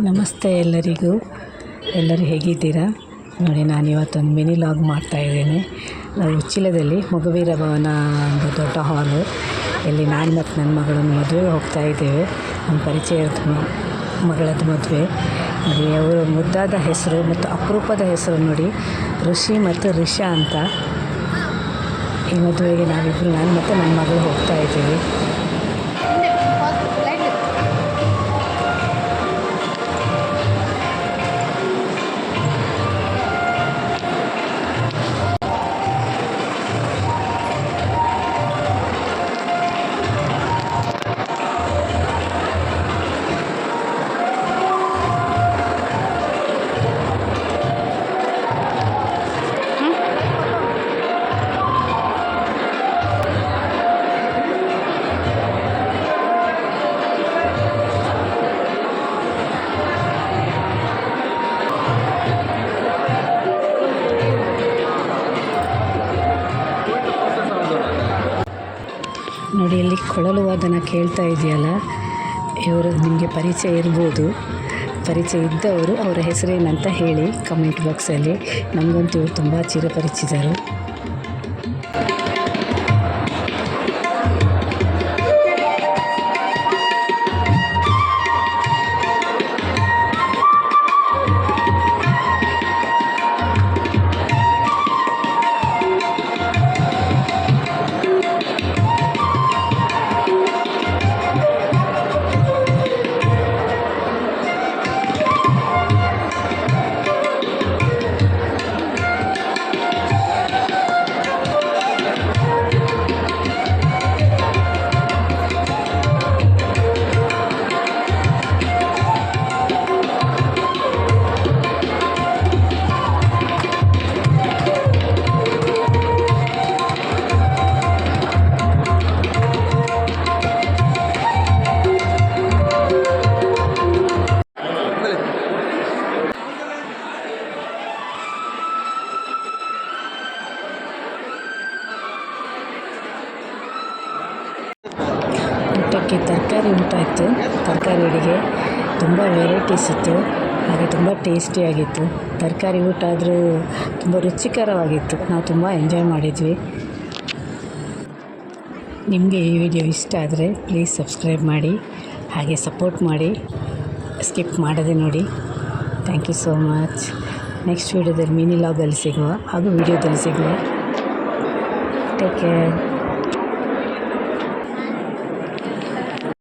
ನಮಸ್ತೆ ಎಲ್ಲರಿಗೂ. ಎಲ್ಲರೂ ಹೇಗಿದ್ದೀರಾ? ನೋಡಿ, ನಾನಿವತ್ತೊಂದು ಮಿನಿ ಲಾಗ್ ಮಾಡ್ತಾಯಿದ್ದೀನಿ. ನಾವು ಉಚ್ಚಿಲದಲ್ಲಿ ಮೊಗವೀರ ಭವನ ಒಂದು ದೊಡ್ಡ ಹಾಲು, ಇಲ್ಲಿ ನಾನು ಮತ್ತು ನನ್ನ ಮಗಳನ್ನು ಮದುವೆಗೆ ಹೋಗ್ತಾ ಇದ್ದೇವೆ. ನಮ್ಮ ಪರಿಚಯದ ಮಗಳದ್ದು ಮದುವೆ. ನೋಡಿ, ಅವರ ಮುದ್ದಾದ ಹೆಸರು ಮತ್ತು ಅಪರೂಪದ ಹೆಸರು ನೋಡಿ, ಋಷಿ ಮತ್ತು ರಿಷಾ ಅಂತ. ಈ ಮದುವೆಗೆ ನಾವಿಬ್ಬರು, ನಾನು ಮತ್ತು ನನ್ನ ಮಗಳು ಹೋಗ್ತಾ ಇದ್ದೀವಿ. ನೋಡಿ, ಇಲ್ಲಿ ಕೊಳಲು ವಾದನ ಕೇಳ್ತಾ ಇದೆಯಲ್ಲ, ಇವರು ನಿಮಗೆ ಪರಿಚಯ ಇರ್ಬೋದು. ಪರಿಚಯ ಇದ್ದವರು ಅವರ ಹೆಸರೇನಂತ ಹೇಳಿ ಕಮೆಂಟ್ ಬಾಕ್ಸಲ್ಲಿ. ನಮಗಂತೂ ಇವರು ತುಂಬ ಚಿರಪರಿಚಿತರು. ಊಟಕ್ಕೆ ತರಕಾರಿ ಊಟ ಇತ್ತು. ತರಕಾರಿ ಅಡುಗೆ ತುಂಬ ವೆರೈಟೀಸ್ ಇತ್ತು, ಹಾಗೆ ತುಂಬ ಟೇಸ್ಟಿಯಾಗಿತ್ತು. ತರಕಾರಿ ಊಟ ಆದರೂ ತುಂಬ ರುಚಿಕರವಾಗಿತ್ತು. ನಾವು ತುಂಬ ಎಂಜಾಯ್ ಮಾಡಿದ್ವಿ. ನಿಮಗೆ ಈ ವಿಡಿಯೋ ಇಷ್ಟ ಆದರೆ ಪ್ಲೀಸ್ ಸಬ್ಸ್ಕ್ರೈಬ್ ಮಾಡಿ, ಹಾಗೆ ಸಪೋರ್ಟ್ ಮಾಡಿ, ಸ್ಕಿಪ್ ಮಾಡದೆ ನೋಡಿ. Thank you so much. Next ವಿಡಿಯೋದಲ್ಲಿ ಮಿನಿ ಲಾಗಲ್ಲಿ ಸಿಗುವ ಹಾಗೂ ವಿಡಿಯೋದಲ್ಲಿ ಸಿಗುವ. Take care.